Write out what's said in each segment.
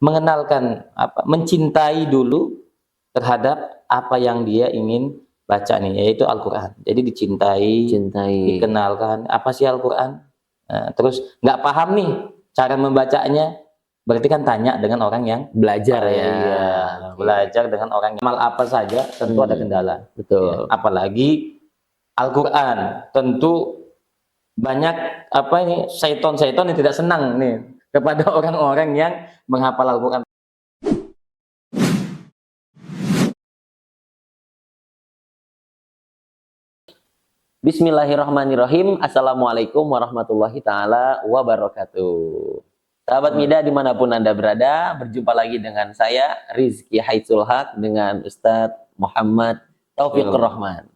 mengenalkan mencintai dulu terhadap apa yang dia ingin baca nih, yaitu Al-Qur'an. Jadi dicintai, dikenalkan apa sih Al-Qur'an. Terus nggak paham nih cara membacanya, berarti kan tanya dengan orang yang belajar ya. Iya, belajar dengan orang yang amal apa saja tentu ada kendala. Betul. Ya, apalagi Al-Qur'an, tentu banyak syaiton-syaiton yang tidak senang nih kepada orang-orang yang menghafal Al-Qur'an. Bismillahirrahmanirrahim. Assalamualaikum warahmatullahi ta'ala wabarakatuh. Sahabat Mida dimanapun Anda berada, berjumpa lagi dengan saya Rizky Haitsul Haq dengan Ustadz Muhammad Taufikur Rahman.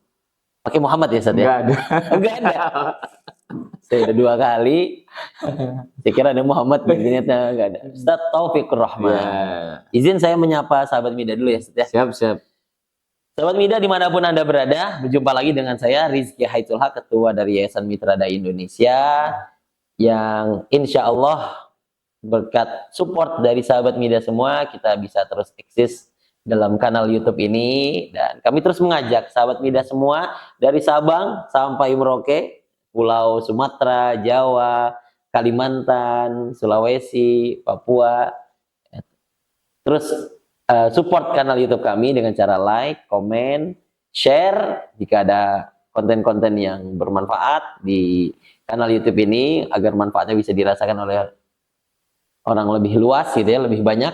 Pakai Muhammad ya Ustadz ya? Enggak ada. Saya udah 2 kali. Saya kira ada Muhammad, ternyata enggak ada. Ustadz Taufikur Rahman. Ya. Izin saya menyapa sahabat Mida dulu ya Ustadz ya. Siap. Sahabat Mida dimanapun Anda berada, berjumpa lagi dengan saya Rizky Haitsul Haq, Ketua dari Yayasan Mitra Dai Indonesia, yang insya Allah berkat support dari sahabat Mida semua, kita bisa terus eksis dalam kanal YouTube ini, dan kami terus mengajak sahabat Mida semua dari Sabang sampai Merauke, Pulau Sumatera, Jawa, Kalimantan, Sulawesi, Papua, terus support kanal YouTube kami dengan cara like, komen, share jika ada konten-konten yang bermanfaat di kanal YouTube ini agar manfaatnya bisa dirasakan oleh orang lebih luas gitu ya, lebih banyak.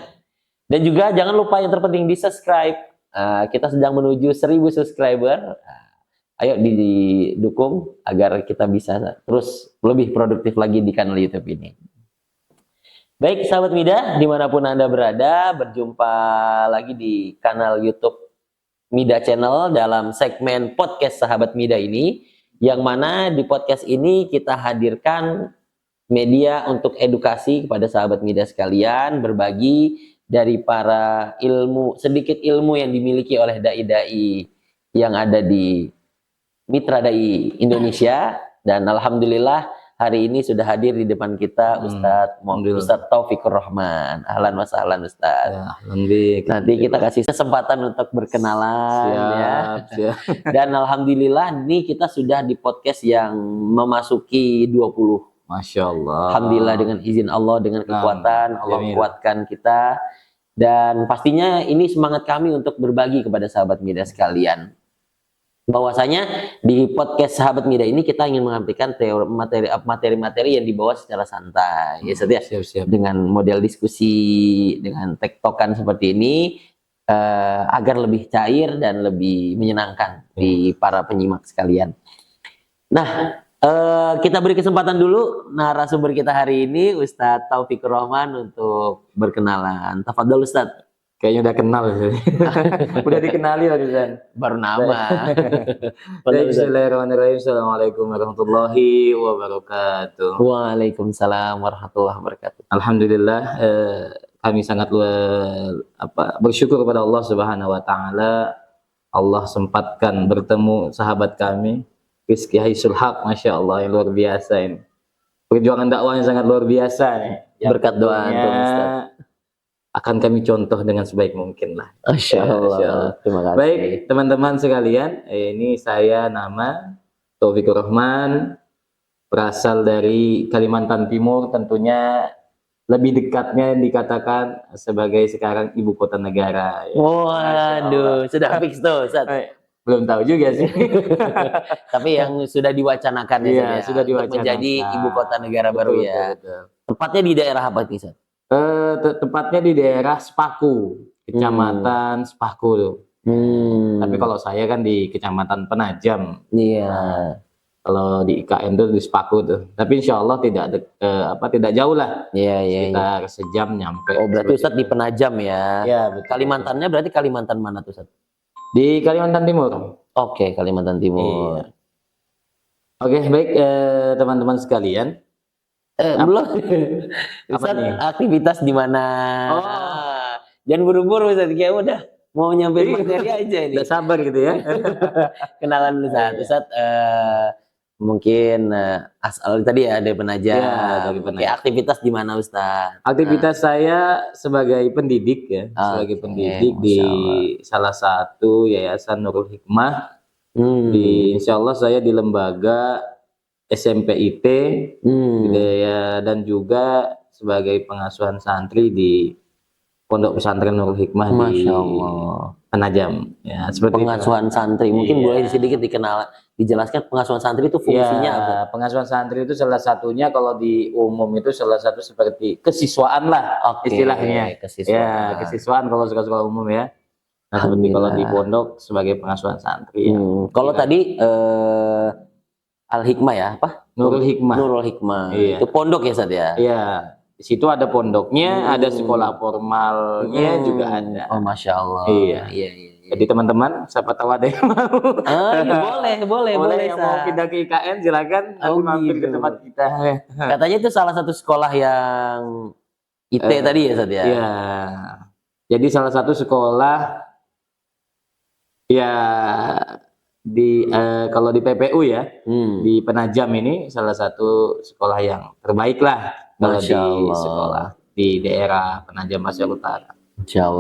Dan juga jangan lupa yang terpenting di subscribe. Kita sedang menuju 1000 subscriber. Ayo didukung agar kita bisa terus lebih produktif lagi di kanal YouTube ini. Baik sahabat Mida, dimanapun Anda berada, berjumpa lagi di kanal YouTube Mida Channel dalam segmen podcast Sahabat Mida ini, yang mana di podcast ini kita hadirkan media untuk edukasi kepada sahabat Mida sekalian, berbagi dari para sedikit ilmu yang dimiliki oleh dai-dai yang ada di Mitra Dai Indonesia, dan alhamdulillah hari ini sudah hadir di depan kita Ustadz Taufikur Rahman. Ahlan wa sahlan Ustadz. Ya, nanti kita kasih kesempatan untuk berkenalan. Siap. Dan alhamdulillah ini kita sudah di podcast yang memasuki 20. Masya Allah. Alhamdulillah dengan izin Allah, dengan kekuatan Allah kuatkan kita. Dan pastinya ini semangat kami untuk berbagi kepada sahabat Mida sekalian. Bahwasanya di podcast Sahabat Mida ini kita ingin menyampaikan materi-materi yang dibawa secara santai, ya Ustaz ya. Siap. Dengan model diskusi, dengan tektokan seperti ini, agar lebih cair dan lebih menyenangkan di para penyimak sekalian. Nah, kita beri kesempatan dulu narasumber kita hari ini Ustadz Taufikur Rahman untuk berkenalan. Tafadhol Ustadz. Kayaknya udah kenal. Udah dikenali barusan. Baru nama. Bismillahirrahmanirrahim. Assalamualaikum warahmatullahi wabarakatuh. Waalaikumsalam warahmatullahi wabarakatuh. Alhamdulillah, kami sangat bersyukur kepada Allah Subhanahu wa taala. Allah sempatkan bertemu sahabat kami Rizky Haitsul Haq, Masya Allah, yang luar biasa ini. Perjuangan dakwahnya sangat luar biasa nih. Berkat doa Ustaz. Akan kami contoh dengan sebaik mungkin lah. Masya Allah. Terima kasih. Baik teman-teman sekalian, ini saya nama Taufikur Rahman, berasal dari Kalimantan Timur, tentunya lebih dekatnya dikatakan sebagai sekarang ibu kota negara. Waduh, sudah fix tuh Ustaz. Belum tahu juga sih. Tapi yang sudah diwacanakan ya, sudah diwacanakan menjadi ibu kota negara baru ya. Betul. Tepatnya di daerah apa nih Ustaz? Tepatnya di daerah Sepaku, Kecamatan Sepaku tuh. Tapi kalau saya kan di Kecamatan Penajam. Iya. Kalau di IKN tuh di Sepaku tuh. Tapi insya Allah tidak jauh lah. Iya. Sekitar sejam nyampe. Oh berarti Ustadz di Penajam ya? Iya betul. Kalimantannya berarti Kalimantan mana tuh Ustadz? Di Kalimantan Timur. Oke, Kalimantan Timur. Iya. Oke, baik teman-teman sekalian. Belum. Ustaz, aktivitas di mana? Jangan buru-buru Ustaz, kayak udah mau nyampe materi aja ini. Udah sabar gitu ya. Kenalan dulu Ustaz. Ustaz mungkin asal tadi ya dari Penajam. Ya, dari Oke, Penajam. aktivitas di mana Ustaz? Aktivitas saya sebagai pendidik ya, sebagai Oke, pendidik di Masya Allah. salah satu yayasan Nurul Hikmah. Hmm. Insya Allah saya di lembaga SMPIT dan juga sebagai pengasuhan santri di Pondok Pesantren Nurul Hikmah di Masya Allah. Penajam. Ya, seperti Pengasuhan itu. santri. Mungkin Iya. boleh sedikit dijelaskan pengasuhan santri itu fungsinya Ya, apa? pengasuhan santri itu salah satunya kalau di umum itu salah satu seperti kesiswaan lah istilahnya. Kesiswaan. Ya, kesiswaan kalau sekolah umum ya. Nah, seperti kalau di pondok sebagai pengasuhan santri. Kalau tadi Al-Hikmah ya, apa? Nurul Hikmah. Nurul Hikmah. Iya. Itu pondok ya, Ustaz ya? Iya. Di situ ada pondoknya, ada sekolah formalnya juga ada. Oh, Masya Allah. Iya. Iya. Jadi teman-teman, siapa tahu ada yang mau. Iya, boleh. Yang mau pindah ke IKN silakan nanti mampir ke tempat kita. Katanya itu salah satu sekolah yang IT tadi ya, Ustaz ya? Iya. Jadi salah satu sekolah ya di kalau di PPU ya, di Penajam ini salah satu sekolah yang terbaik lah kalau di sekolah di daerah Penajam Pasir Utara.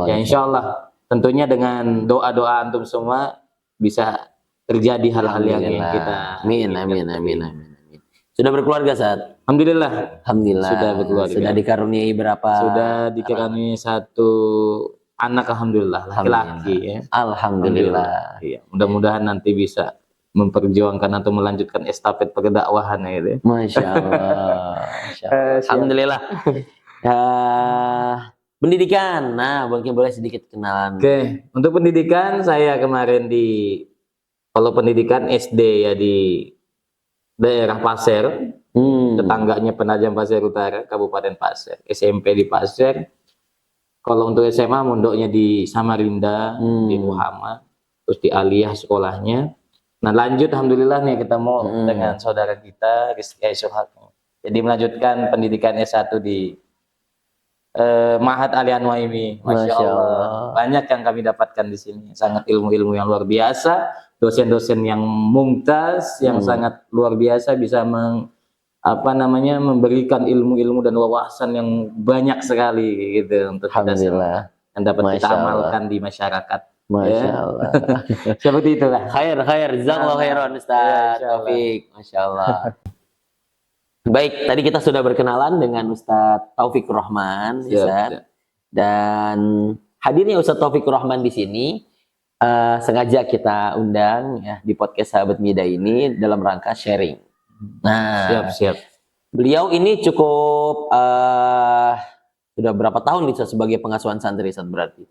Ya insya Allah tentunya dengan doa-doa antum semua bisa terjadi hal-hal yang kita amin. Sudah berkeluarga saat? Alhamdulillah sudah berkeluarga. Sudah dikaruniai berapa? Sudah dikaruniai satu anak, alhamdulillah, laki-laki ya. Alhamdulillah. Iya, mudah-mudahan nanti bisa memperjuangkan atau melanjutkan estafet pendakwahan ya. Masya Allah. Alhamdulillah. Pendidikan, nah mungkin boleh sedikit kenalan. Oke, untuk pendidikan saya kemarin kalau pendidikan SD ya di daerah Pasir, tetangganya Penajam Pasir Utara, Kabupaten Pasir. SMP di Pasir. Kalau untuk SMA mondoknya di Samarinda, di Muhammad, terus di Aliyah sekolahnya. Nah lanjut alhamdulillah nih ketemu dengan saudara kita Rizky Aisyulhaq. Jadi melanjutkan pendidikan S1 di Mahat Alian Waimi. Masya Allah. Banyak yang kami dapatkan di sini. Sangat ilmu-ilmu yang luar biasa, dosen-dosen yang mumtaz, yang sangat luar biasa bisa memberikan ilmu-ilmu dan wawasan yang banyak sekali gitu untuk kita semua yang dapat kita amalkan di masyarakat. Masya Allah. Seperti itulah. Khair. Jazakallahu khairan Ustaz Taufik. Masya Allah. Baik, tadi kita sudah berkenalan dengan Ustadz Taufikur Rahman, Ustadz. Dan hadirnya Ustadz Taufikur Rahman di sini sengaja kita undang ya di podcast Sahabat Mida ini dalam rangka sharing. Nah, siap. Beliau ini cukup sudah berapa tahun bisa sebagai pengasuhan santri Ustadz berarti?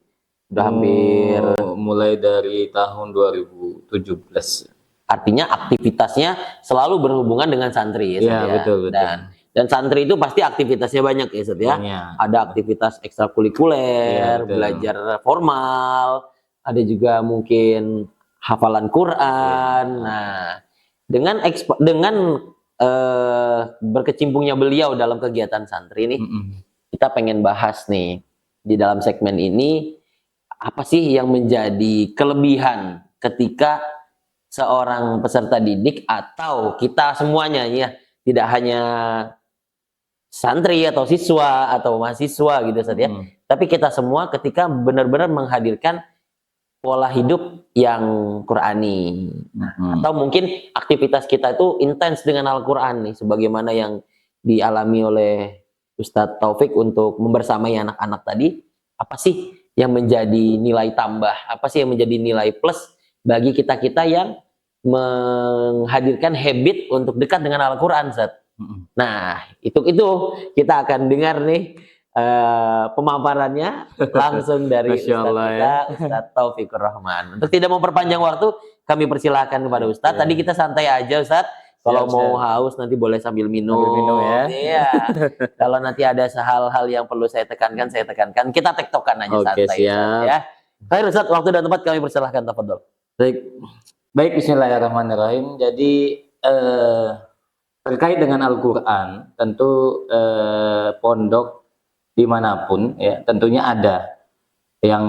Sudah hampir mulai dari tahun 2017. Artinya aktivitasnya selalu berhubungan dengan santri ya, betul. Dan santri itu pasti aktivitasnya banyak ya, Ustaz ya. Ada aktivitas ekstrakurikuler, belajar formal, ada juga mungkin hafalan Quran. Nah, dengan berkecimpungnya beliau dalam kegiatan santri ini, kita pengen bahas nih di dalam segmen ini apa sih yang menjadi kelebihan ketika seorang peserta didik atau kita semuanya ya, tidak hanya santri atau siswa atau mahasiswa gitu saja, tapi kita semua ketika benar-benar menghadirkan pola hidup yang Qurani, atau mungkin aktivitas kita itu intens dengan Al-Quran nih, sebagaimana yang dialami oleh Ustadz Taufik untuk membersamai anak-anak tadi. Apa sih yang menjadi nilai tambah? Apa sih yang menjadi nilai plus bagi kita-kita yang menghadirkan habit untuk dekat dengan Al-Quran, Zat? Nah, itu kita akan dengar nih pemaparannya langsung dari Ustadz Taufikur Rahman. Untuk tidak memperpanjang waktu, kami persilahkan kepada Ustadz. Tadi kita santai aja, Ustadz. Kalau mau haus nanti boleh sambil minum ya. Iya. Kalau nanti ada hal-hal yang perlu saya tekankan, Kita tektokan aja santai. Siap. Ya. Baik, Ustadz, waktu dan tempat kami persilahkan, tafadhol. Baik, bismillahirrahmanirrahim. Jadi terkait dengan Al-Quran, tentu pondok dimanapun ya tentunya ada yang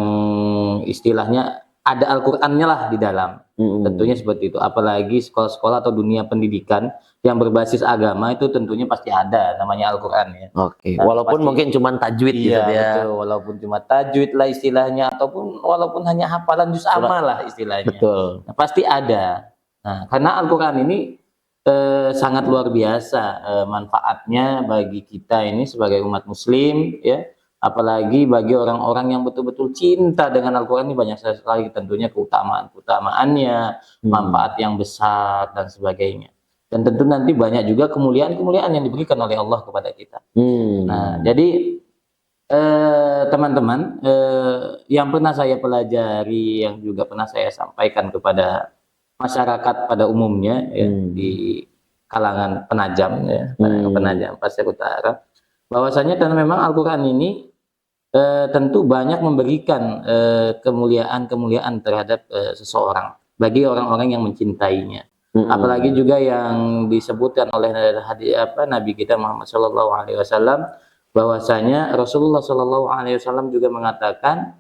istilahnya ada Al-Qurannya lah di dalam. Tentunya seperti itu. Apalagi sekolah-sekolah atau dunia pendidikan yang berbasis agama itu tentunya pasti ada namanya Al-Quran ya. Oke. Nah, Walaupun pasti, mungkin cuma tajwid gitu iya, ya. betul. Walaupun cuma tajwid lah istilahnya, ataupun walaupun hanya hafalan juz amma lah istilahnya. Betul. Nah, pasti ada. Nah, karena Al-Quran ini sangat luar biasa manfaatnya bagi kita ini sebagai umat muslim ya, apalagi bagi orang-orang yang betul-betul cinta dengan Al-Quran ini banyak sekali tentunya keutamaannya, manfaat yang besar dan sebagainya, dan tentu nanti banyak juga kemuliaan-kemuliaan yang diberikan oleh Allah kepada kita. Nah, jadi teman-teman, yang pernah saya pelajari, yang juga pernah saya sampaikan kepada masyarakat pada umumnya ya, di kalangan penajam ya, penajam pasir utara, bahwasanya dan memang Al-Quran ini tentu banyak memberikan kemuliaan-kemuliaan terhadap seseorang bagi orang-orang yang mencintainya. Apalagi juga yang disebutkan oleh Nabi kita Muhammad SAW, bahwasanya Rasulullah SAW juga mengatakan,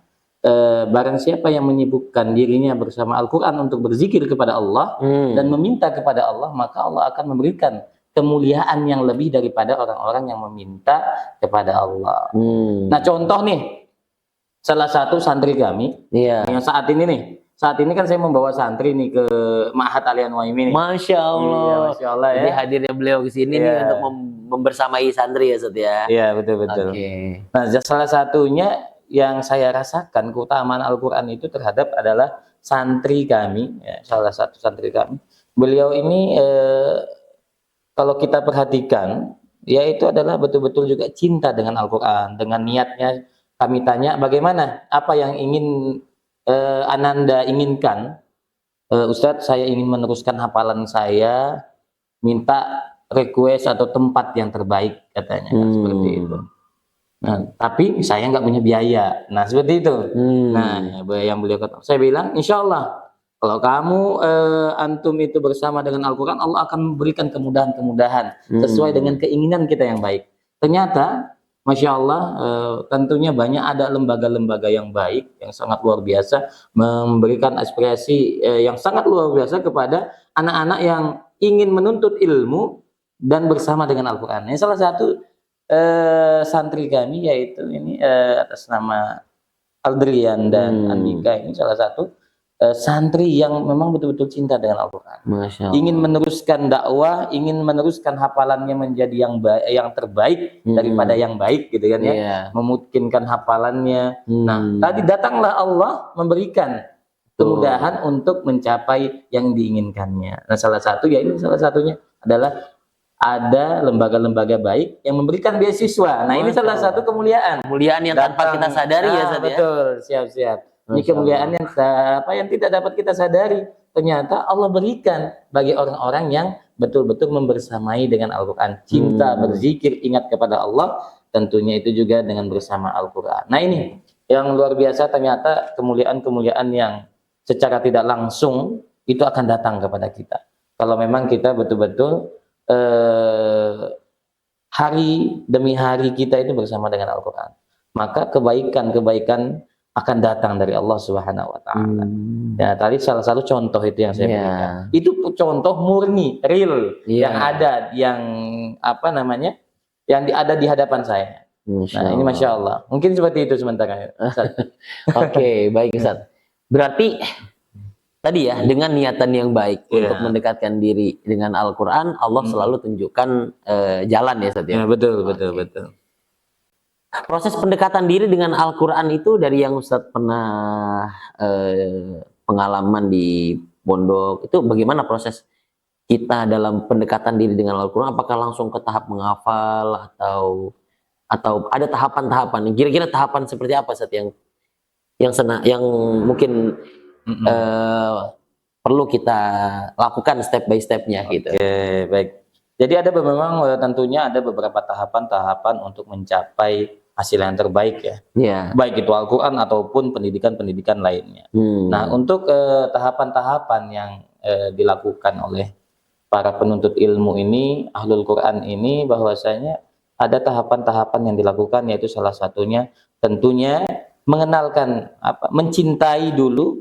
barang siapa yang menyibukkan dirinya bersama Al-Quran untuk berzikir kepada Allah dan meminta kepada Allah, maka Allah akan memberikan kemuliaan yang lebih daripada orang-orang yang meminta kepada Allah. Nah, contoh nih, salah satu santri kami yang saat ini kan saya membawa santri nih ke Ma'had Al-Yan Nuaimi nih. Masya Allah. Iya, Masya Allah ya. Jadi hadirnya beliau ke sini nih untuk membersamai santri ya Ustaz ya. Iya, betul-betul. Okay. Nah, salah satunya yang saya rasakan keutamaan Al-Quran itu terhadap adalah santri kami ya, salah satu santri kami. Beliau ini kalau kita perhatikan, yaitu adalah betul-betul juga cinta dengan Al-Quran. Dengan niatnya kami tanya, bagaimana? Apa yang ingin Ananda inginkan? Ustadz, saya ingin meneruskan hafalan saya, minta request atau tempat yang terbaik katanya, seperti itu. Nah, tapi saya nggak punya biaya. Nah, seperti itu. Nah, yang beliau kata, saya bilang, insya Allah kalau kamu antum itu bersama dengan Al-Quran, Allah akan memberikan kemudahan-kemudahan sesuai dengan keinginan kita yang baik. Ternyata, Masya Allah, tentunya banyak ada lembaga-lembaga yang baik, yang sangat luar biasa, memberikan aspirasi yang sangat luar biasa kepada anak-anak yang ingin menuntut ilmu dan bersama dengan Al-Quran. Ini salah satu santri kami, yaitu ini atas nama Aldrian dan Andika, ini salah satu santri yang memang betul-betul cinta dengan Al-Quran, ingin meneruskan dakwah, ingin meneruskan hafalannya menjadi yang terbaik daripada yang baik gitu kan ya, memungkinkan hafalannya. Nah, tadi datanglah Allah memberikan kemudahan untuk mencapai yang diinginkannya. Nah, salah satunya adalah ada lembaga-lembaga baik yang memberikan beasiswa. Nah, ini salah satu kemuliaan yang tanpa kita sadari ya, Ustaz ya. Betul, siap. Ini kemuliaan yang tidak dapat kita sadari. Ternyata Allah berikan bagi orang-orang yang betul-betul membersamai dengan Al-Quran. Cinta, berzikir, ingat kepada Allah, tentunya itu juga dengan bersama Al-Quran. Nah, ini yang luar biasa, ternyata kemuliaan-kemuliaan yang secara tidak langsung itu akan datang kepada kita. Kalau memang kita betul-betul hari demi hari kita itu bersama dengan Al-Quran, maka kebaikan-kebaikan akan datang dari Allah Subhanahu wa Ta'ala. Ya, tadi salah satu contoh itu yang saya berikan. Itu contoh murni, real, yang ada, yang yang ada di hadapan saya. Nah, ini Masya Allah. Mungkin seperti itu sementara. Oke, baik Ustaz. Berarti tadi ya, dengan niatan yang baik untuk mendekatkan diri dengan Al-Quran, Allah selalu tunjukkan jalan ya Ustaz ya. Betul. Proses pendekatan diri dengan Al-Quran itu dari yang Ustaz pernah pengalaman di pondok, itu bagaimana proses kita dalam pendekatan diri dengan Al-Quran? Apakah langsung ke tahap menghafal atau ada tahapan-tahapan? Kira-kira tahapan seperti apa Ustaz yang mungkin perlu kita lakukan step by stepnya gitu? Oke, baik. Jadi memang tentunya ada beberapa tahapan-tahapan untuk mencapai hasil yang terbaik ya. Baik itu Al-Quran ataupun pendidikan-pendidikan lainnya. Nah, untuk tahapan-tahapan yang dilakukan oleh para penuntut ilmu ini, Ahlul Quran ini, bahwasanya ada tahapan-tahapan yang dilakukan, yaitu salah satunya tentunya mengenalkan mencintai dulu,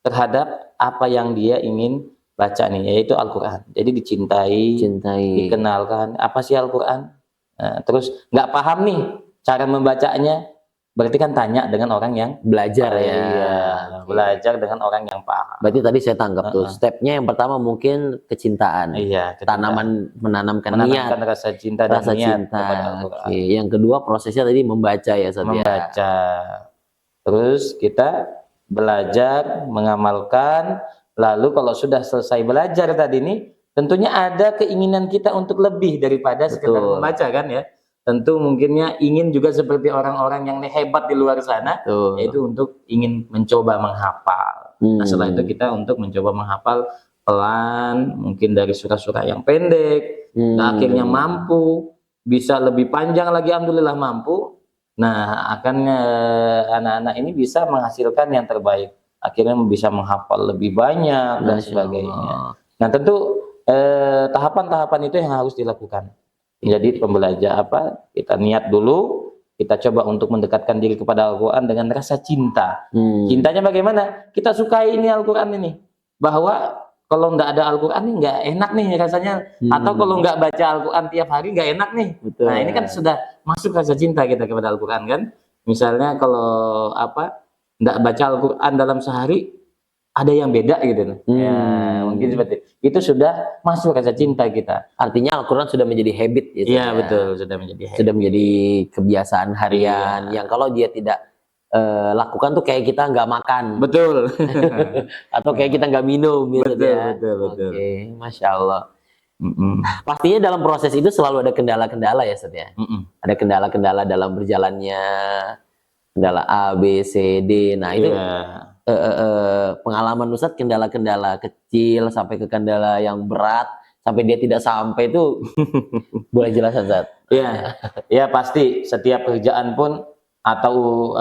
terhadap apa yang dia ingin baca nih, yaitu Al-Quran. Jadi dicintai, dikenalkan apa sih Al-Quran. Nah, terus nggak paham nih cara membacanya, berarti kan tanya dengan orang yang belajar ya. Iya, belajar dengan orang yang paham. Berarti tadi saya tangkap tuh, stepnya yang pertama mungkin kecintaan. Iya, menanamkan menanamkan niat, rasa cinta dan niat kepada Al-Quran. Yang kedua prosesnya tadi membaca ya, Ustaz. Membaca. Terus kita belajar, mengamalkan. Lalu kalau sudah selesai belajar tadi ini, tentunya ada keinginan kita untuk lebih daripada sekedar membaca kan ya. Tentu mungkinnya ingin juga seperti orang-orang yang hebat di luar sana, yaitu untuk ingin mencoba menghafal. Nah setelah itu kita untuk mencoba menghafal pelan, mungkin dari surah-surah yang pendek, nah, akhirnya mampu, bisa lebih panjang lagi, alhamdulillah mampu. Nah akan anak-anak ini bisa menghasilkan yang terbaik. Akhirnya bisa menghafal lebih banyak dan sebagainya. Nah tentu tahapan-tahapan itu yang harus dilakukan. Jadi pembelajar kita niat dulu, kita coba untuk mendekatkan diri kepada Al-Quran dengan rasa cinta. Cintanya bagaimana? Kita sukai ini Al-Quran ini. Bahwa kalau nggak ada Al-Quran ini nggak enak nih rasanya. Atau kalau nggak baca Al-Quran tiap hari nggak enak nih. Betul. Nah ini kan sudah masuk rasa cinta kita kepada Al-Quran kan. Misalnya kalau nggak baca Al-Quran dalam sehari, ada yang beda gitu. Ya, mungkin seperti itu sudah masuk rasa cinta kita. Artinya Al-Quran sudah menjadi habit. Iya betul, sudah menjadi habit. Sudah menjadi kebiasaan harian. Yang kalau dia tidak lakukan tuh kayak kita nggak makan. Betul. Atau kayak kita nggak minum. Betul. Oke, Masya Allah. Pastinya dalam proses itu selalu ada kendala-kendala ya, Ustaz ya. Ada kendala-kendala dalam berjalannya. Kendala A, B, C, D. Nah itu pengalaman Ustadz, kendala-kendala kecil sampai ke kendala yang berat sampai dia tidak sampai itu boleh jelaskan, Ustadz? Ya pasti setiap kerjaan pun atau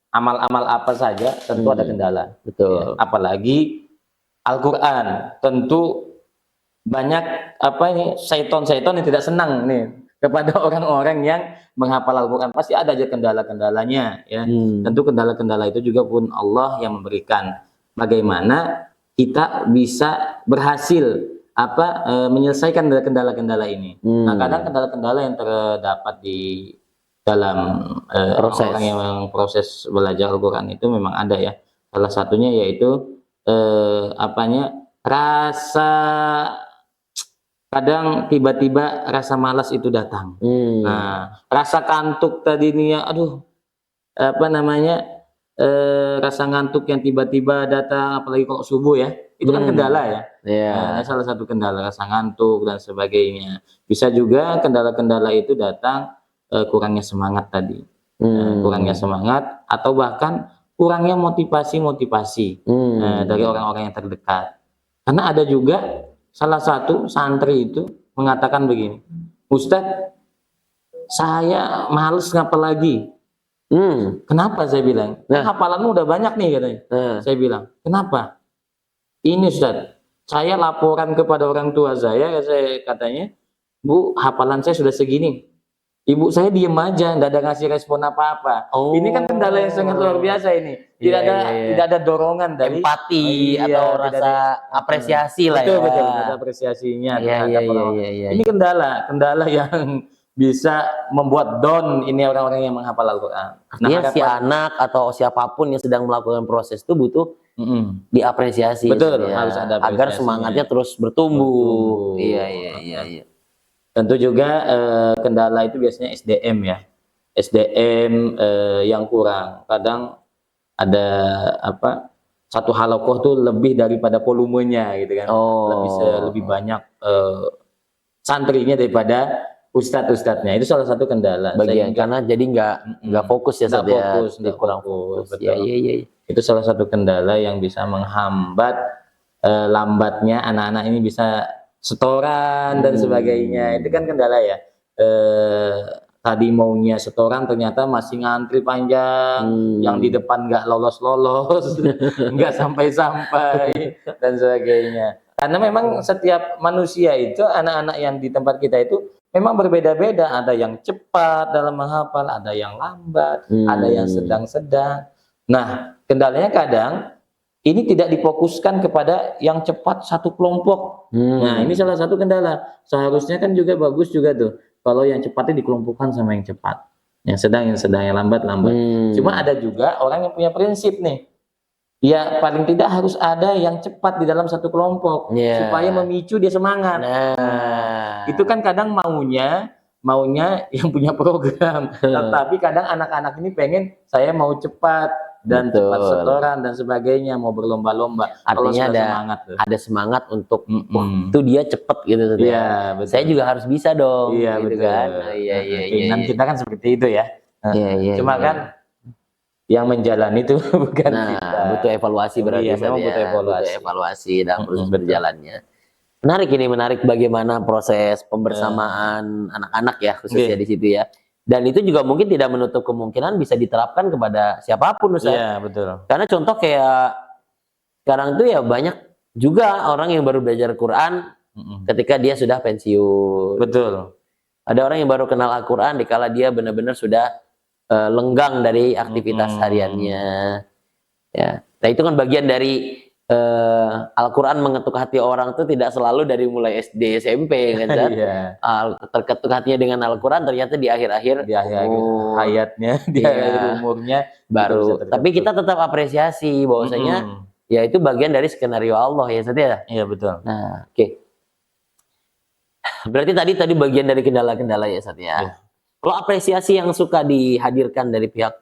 amal-amal apa saja tentu ada kendala. Betul. Ya, apalagi Al-Quran, tentu banyak syaiton-syaiton yang tidak senang nih kepada orang-orang yang menghafal Al-Quran. Pasti ada aja kendala-kendalanya ya. Tentu kendala-kendala itu juga pun Allah yang memberikan. Bagaimana kita bisa berhasil menyelesaikan kendala-kendala ini. Nah kadang kendala-kendala yang terdapat di dalam orang yang proses belajar Al-Quran itu memang ada ya. Salah satunya yaitu rasa, kadang tiba-tiba rasa malas itu datang. Nah, rasa kantuk tadi nih ya, rasa ngantuk yang tiba-tiba datang, apalagi kalau subuh ya, itu kan kendala ya. Nah, salah satu kendala rasa ngantuk dan sebagainya. Bisa juga kendala-kendala itu datang kurangnya semangat tadi, kurangnya semangat atau bahkan kurangnya motivasi dari orang-orang yang terdekat. Karena ada juga salah satu santri itu mengatakan begini, Ustadz, saya males ngapal lagi. Kenapa? Saya bilang, hafalanmu udah banyak nih katanya. Saya bilang, kenapa? Ini Ustadz, saya laporan kepada orang tua saya katanya, Bu, hafalan saya sudah segini. Ibu saya diem aja, nggak ada ngasih respon apa-apa. Ini kan kendala yang sangat luar biasa ini. Tidak ada dorongan dari empati atau rasa apresiasi lah. Betul, ada apresiasinya terhadap orang. Ini kendala yang bisa membuat down ini orang-orang yang menghafal Al-Quran. Artinya si anak atau siapapun yang sedang melakukan proses itu butuh diapresiasi. Betul, harus ada apresiasinya. Agar semangatnya terus bertumbuh. Iya. Tentu juga kendala itu biasanya SDM ya. SDM yang kurang. Kadang ada satu halakoh tuh lebih daripada volumenya gitu kan. Lebih banyak santrinya daripada ustadz-ustadznya. Itu salah satu kendala. Karena jadi nggak fokus ya, kurang fokus. Iya. Itu salah satu kendala yang bisa menghambat lambatnya anak-anak ini bisa setoran dan sebagainya. Itu kan kendala ya. Tadi maunya setoran ternyata masih ngantri panjang, yang di depan nggak lolos-lolos, nggak sampai-sampai dan sebagainya. Karena memang setiap manusia itu, anak-anak yang di tempat kita itu memang berbeda-beda. Ada yang cepat dalam menghafal, ada yang lambat, ada yang sedang-sedang. Nah, kendalanya kadang ini tidak difokuskan kepada yang cepat satu kelompok. Nah, ini salah satu kendala. Seharusnya kan juga bagus juga tuh kalau yang cepatnya dikelompokkan sama yang cepat. Yang sedang, yang lambat. Cuma ada juga orang yang punya prinsip nih. Ya paling tidak harus ada yang cepat di dalam satu kelompok supaya memicu dia semangat. Nah, itu kan kadang maunya yang punya program, tapi kadang anak-anak ini pengen saya mau cepat dan cepat setoran dan sebagainya, mau berlomba-lomba. Artinya ada semangat untuk waktu dia cepet gitu. Iya, betul. Saya juga harus bisa dong. Iya, gitu betul. Kan? Keinginan kita kan seperti itu ya. Cuma kan yang menjalani itu bukan kita. Butuh evaluasi berarti. Memang butuh evaluasi dalam proses berjalannya. Menarik bagaimana proses pembersamaan anak-anak ya khususnya di situ ya. Dan itu juga mungkin tidak menutup kemungkinan bisa diterapkan kepada siapapun Ustaz. Iya, betul. Karena contoh kayak sekarang tuh ya banyak juga orang yang baru belajar Quran ketika dia sudah pensiun. Betul. Ada orang yang baru kenal Al-Quran dikala dia benar-benar sudah lenggang dari aktivitas hariannya. Ya. Nah itu kan bagian dari Al-Quran mengetuk hati orang tuh tidak selalu dari mulai SD, SMP kan. Terketuk hatinya dengan Al-Quran ternyata di akhir-akhir hayatnya, di akhir umurnya baru. Tapi kita tetap apresiasi bahwasanya ya itu bagian dari skenario Allah ya Ustaz ya. Iya betul. Nah, oke. Berarti tadi bagian dari kendala-kendala ya Ustaz ya. Kalau apresiasi yang suka dihadirkan dari pihak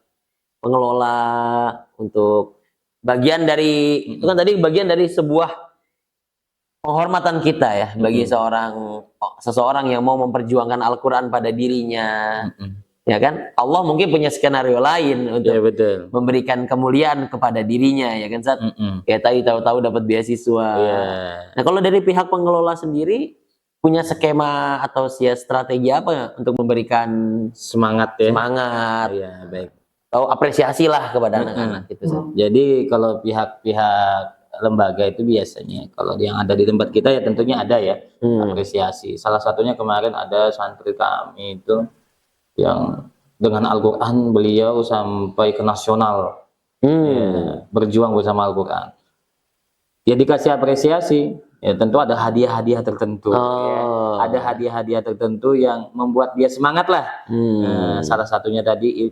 pengelola untuk bagian dari itu kan tadi bagian dari sebuah penghormatan kita ya bagi seseorang yang mau memperjuangkan Al-Quran pada dirinya. Ya kan? Allah mungkin punya skenario lain untuk memberikan kemuliaan kepada dirinya ya kan Ustaz? Kayak tadi tahu-tahu dapat beasiswa. Nah, kalau dari pihak pengelola sendiri punya skema atau strategi apa untuk memberikan semangat ya? Semangat. Iya, baik. Atau apresiasi lah kepada anak-anak gitu. Jadi kalau pihak-pihak lembaga itu biasanya kalau yang ada di tempat kita ya tentunya ada ya apresiasi. Salah satunya kemarin ada santri kami itu yang dengan Al-Quran beliau sampai ke nasional berjuang bersama Al-Quran. Ya dikasih apresiasi. Ya tentu ada hadiah-hadiah tertentu. Ya. Ada hadiah-hadiah tertentu yang membuat dia semangat lah. Salah satunya tadi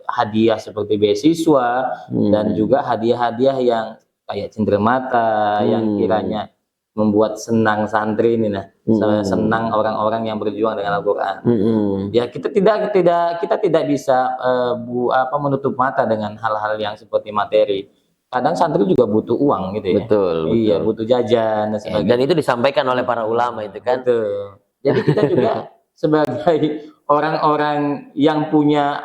hadiah seperti beasiswa dan juga hadiah-hadiah yang kayak cenderamata yang kiranya membuat senang santri ini senang orang-orang yang berjuang dengan Al-Quran. Ya kita tidak bisa menutup mata dengan hal-hal yang seperti materi. Kadang santri juga butuh uang gitu ya. Betul. Iya, butuh jajan dan sebagainya. Dan itu disampaikan oleh para ulama itu kan. Betul. Jadi kita juga sebagai orang-orang yang punya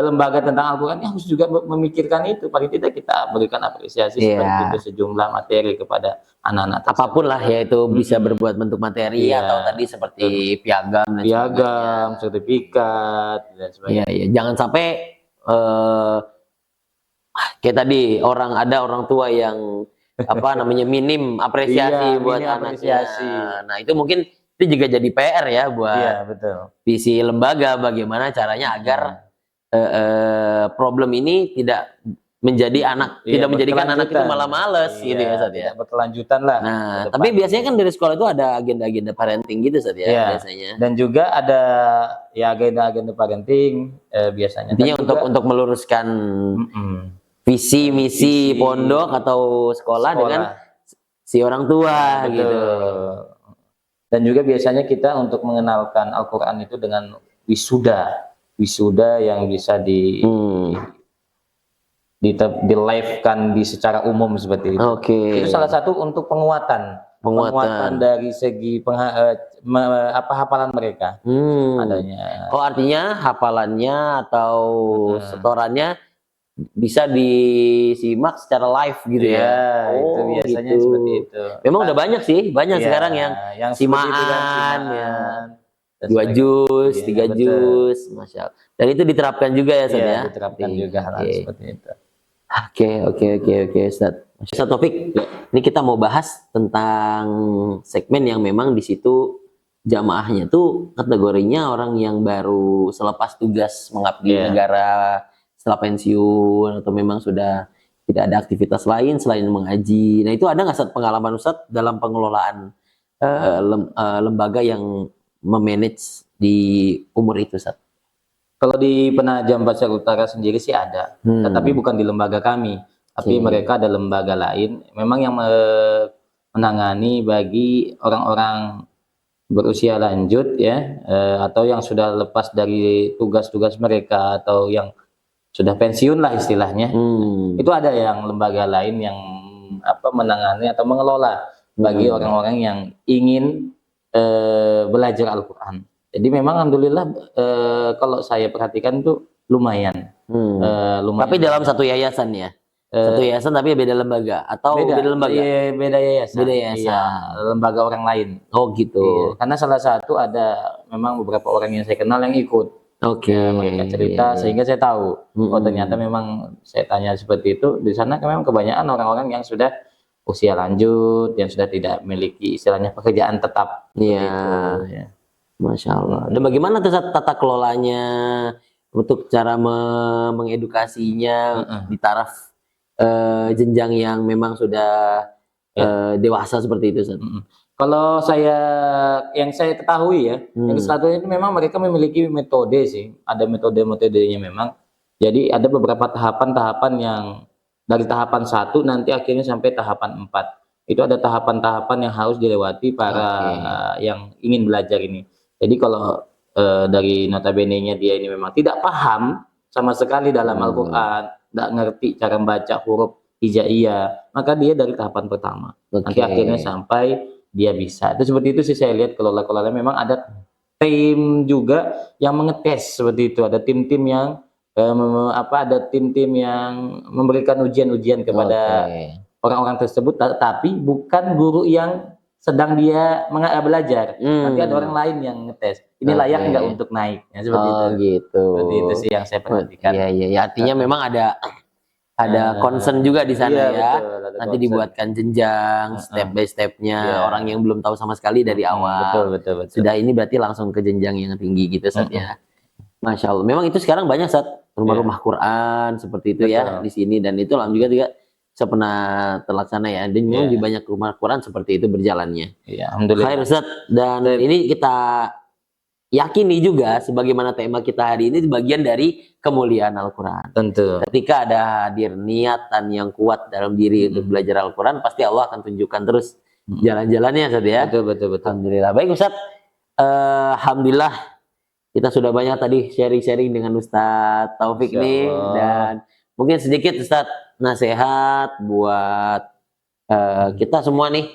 lembaga tentang Al-Quran harus juga memikirkan itu. Paling tidak kita berikan apresiasi seperti itu sejumlah materi kepada anak-anak tersebut. Apapun lah ya itu bisa berbuat bentuk materi atau tadi seperti piagam, sertifikat dan sebagainya. Iya. Jangan sampai kayak tadi ada orang tua yang minim apresiasi buat anaknya. Nah itu mungkin itu juga jadi PR ya buat visi lembaga bagaimana caranya agar problem ini tidak menjadikan anak itu malah males gitu ya Ustaz ya. Berkelanjutan lah. Nah, tapi biasanya kan dari sekolah itu ada agenda-agenda parenting gitu Ustaz ya biasanya. Dan juga ada agenda-agenda parenting biasanya. Intinya untuk meluruskan visi misi pondok atau sekolah dengan si orang tua gitu. Dan juga biasanya kita untuk mengenalkan Al-Quran itu dengan wisuda yang bisa di live-kan secara umum seperti itu. Itu salah satu untuk penguatan dari segi hafalan mereka adanya. Artinya hafalannya atau setorannya bisa disimak secara live gitu ya. Itu biasanya seperti itu. Memang udah banyak sekarang yang simaan ya. 2 juz, 3 juz, Masya Allah. Dan itu diterapkan juga ya Ustaz ya? Diterapkan juga hal seperti itu. Oke Ustaz. Ustaz Taufik, ini kita mau bahas tentang segmen yang memang di situ jamaahnya tuh kategorinya orang yang baru selepas tugas mengabdi negara setelah pensiun atau memang sudah tidak ada aktivitas lain selain mengaji. Nah, itu ada nggak Ustaz pengalaman Ustaz dalam pengelolaan lembaga yang memanage di umur itu Ustaz? Kalau di Penajam Pasir Utara sendiri sih ada, tetapi bukan di lembaga kami, tapi mereka ada lembaga lain, memang yang menangani bagi orang-orang berusia lanjut ya, atau yang sudah lepas dari tugas-tugas mereka atau yang sudah pensiun lah istilahnya. Itu ada yang lembaga lain yang menangani atau mengelola bagi orang-orang yang ingin belajar Al-Quran. Jadi memang alhamdulillah kalau saya perhatikan tuh lumayan. Lumayan. Tapi dalam satu yayasan ya? Satu yayasan tapi beda lembaga atau beda lembaga? Iya, beda yayasan. Beda yayasan. Iya, lembaga orang lain. Oh gitu. Iya, karena salah satu ada memang beberapa orang yang saya kenal yang ikut. Oke. Mereka cerita sehingga saya tahu. Oh ternyata memang saya tanya seperti itu di sana memang kebanyakan orang-orang yang sudah usia lanjut, yang sudah tidak memiliki istilahnya pekerjaan tetap. Iya. Ya. Masya Allah. Dan bagaimana tuh tata kelolanya untuk cara mengedukasinya di taraf jenjang yang memang sudah dewasa seperti itu, Ustaz? Kalau yang saya ketahui ya, yang satu itu memang mereka memiliki metode sih, ada metodenya memang. Jadi ada beberapa tahapan-tahapan yang dari tahapan 1 nanti akhirnya sampai tahapan 4. Itu ada tahapan-tahapan yang harus dilewati para yang ingin belajar ini. Jadi kalau dari notabene-nya dia ini memang tidak paham sama sekali dalam Al-Quran, tidak ngerti cara membaca huruf hijaiyah, maka dia dari tahapan pertama. Nanti akhirnya sampai dia bisa. Itu seperti itu sih saya lihat kelola-kelola. Memang ada tim juga yang mengetes seperti itu. Ada tim-tim yang ada tim-tim yang memberikan ujian-ujian kepada orang-orang tersebut, tapi bukan guru yang sedang dia belajar. Nanti ada orang lain yang ngetes. Ini layak nggak untuk naik? Ya, seperti itu. Gitu. Seperti itu sih yang saya perhatikan. Iya. Artinya memang ada concern juga di sana ya. Betul, nanti dibuatkan jenjang, step by stepnya. Orang yang belum tahu sama sekali dari awal. Betul. Sudah ini berarti langsung ke jenjang yang tinggi gitu, Ustaz ya. Masya Allah. Memang itu sekarang banyak, Ustaz, rumah-rumah Quran seperti itu ya di sini, dan itu juga saya pernah terlaksana ya. Dan memang di banyak rumah Quran seperti itu berjalannya. Iya, alhamdulillah. Khair, Ustaz. Dan ini kita yakini juga sebagaimana tema kita hari ini bagian dari kemuliaan Al-Quran. Tentu. Ketika ada hadir niatan yang kuat dalam diri untuk belajar Al-Quran, pasti Allah akan tunjukkan terus jalan-jalannya, Ustaz ya. Betul. Alhamdulillah. Baik, Ustaz. Alhamdulillah kita sudah banyak tadi sharing-sharing dengan Ustaz Taufik nih, dan mungkin sedikit Ustaz nasihat buat kita semua nih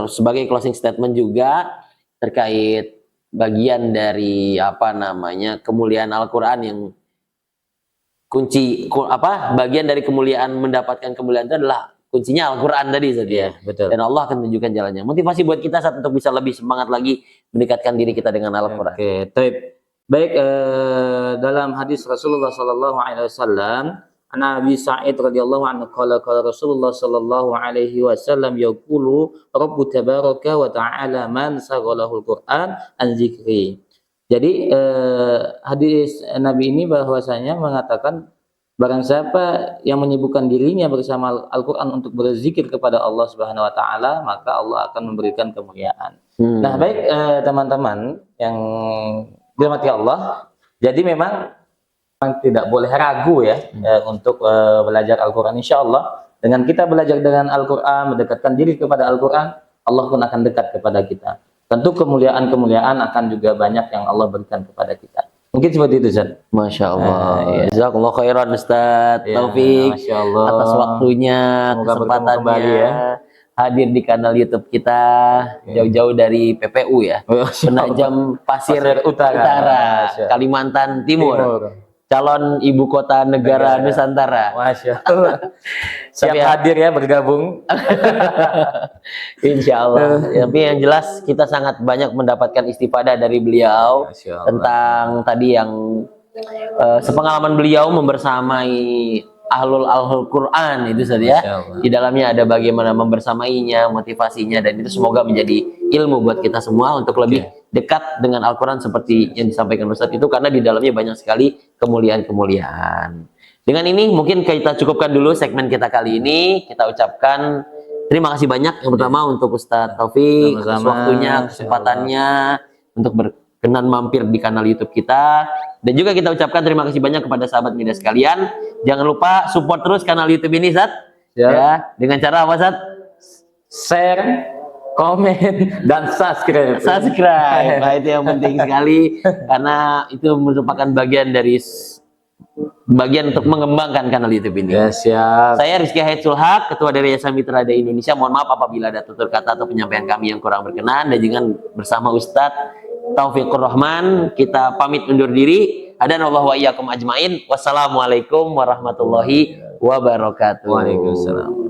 sebagai closing statement juga terkait bagian dari kemuliaan Al-Quran, yang bagian dari kemuliaan, mendapatkan kemuliaan itu adalah kuncinya Al-Quran tadi, Ustaz ya. Betul. Dan Allah akan tunjukkan jalannya. Motivasi buat kita saat untuk bisa lebih semangat lagi mendekatkan diri kita dengan Al-Quran. Baik, dalam hadis Rasulullah sallallahu alaihi wasallam, Abi Sa'id radhiyallahu anhu qala Rasulullah sallallahu alaihi wasallam yaqulu Rabbu tabaraka wa ta'ala man saghalahul Qur'an an zikri. Jadi hadis Nabi ini bahwasanya mengatakan barang siapa yang menyibukkan dirinya bersama Al-Qur'an untuk berzikir kepada Allah Subhanahu wa taala, maka Allah akan memberikan kemuliaan. Nah, baik teman-teman yang dirahmati Allah, jadi memang tidak boleh ragu ya untuk belajar Al-Quran. Insya Allah dengan kita belajar dengan Al-Quran, mendekatkan diri kepada Al-Quran, Allah pun akan dekat kepada kita. Tentu kemuliaan-kemuliaan akan juga banyak yang Allah berikan kepada kita. Mungkin seperti itu, Ustaz. Masya Allah. Jazakallah khairan, Ustaz Taufik, atas waktunya, kesempatannya hadir di kanal YouTube kita jauh-jauh dari PPU ya, Penajam Pasir Utara, Kalimantan Timur. Calon ibu kota negara Nusantara. Masya Allah. Siap hadir ya, bergabung. Insya Allah. Tapi yang jelas kita sangat banyak mendapatkan istifadah dari beliau tentang tadi yang sepengalaman beliau membersamai ahlul Quran itu saja. Di dalamnya ada bagaimana membersamainya, motivasinya, dan itu semoga menjadi ilmu buat kita semua untuk lebih dekat dengan Al-Quran seperti yang disampaikan Ustadz itu, karena di dalamnya banyak sekali kemuliaan-kemuliaan. Dengan ini mungkin kita cukupkan dulu segmen kita kali ini. Kita ucapkan terima kasih banyak yang pertama untuk Ustadz Taufik atas waktunya, kesempatannya untuk berkenan mampir di kanal YouTube kita. Dan juga kita ucapkan terima kasih banyak kepada sahabat media sekalian. Jangan lupa support terus kanal YouTube ini, Zat. Ya, dengan cara apa, Zat? Share, komen, dan subscribe. Nah, itu yang penting sekali karena itu merupakan bagian untuk mengembangkan kanal YouTube ini. Ya, siap. Saya Rizky Haitsul Haq, Ketua dari Yayasan Mitra Dai Indonesia. Mohon maaf apabila ada tutur kata atau penyampaian kami yang kurang berkenan, dan juga bersama Ustadz Taufikur Rahman kita pamit undur diri. Hadanallahu wa iyyakum ajmain. Wassalamualaikum warahmatullahi wabarakatuh. Waalaikumsalam.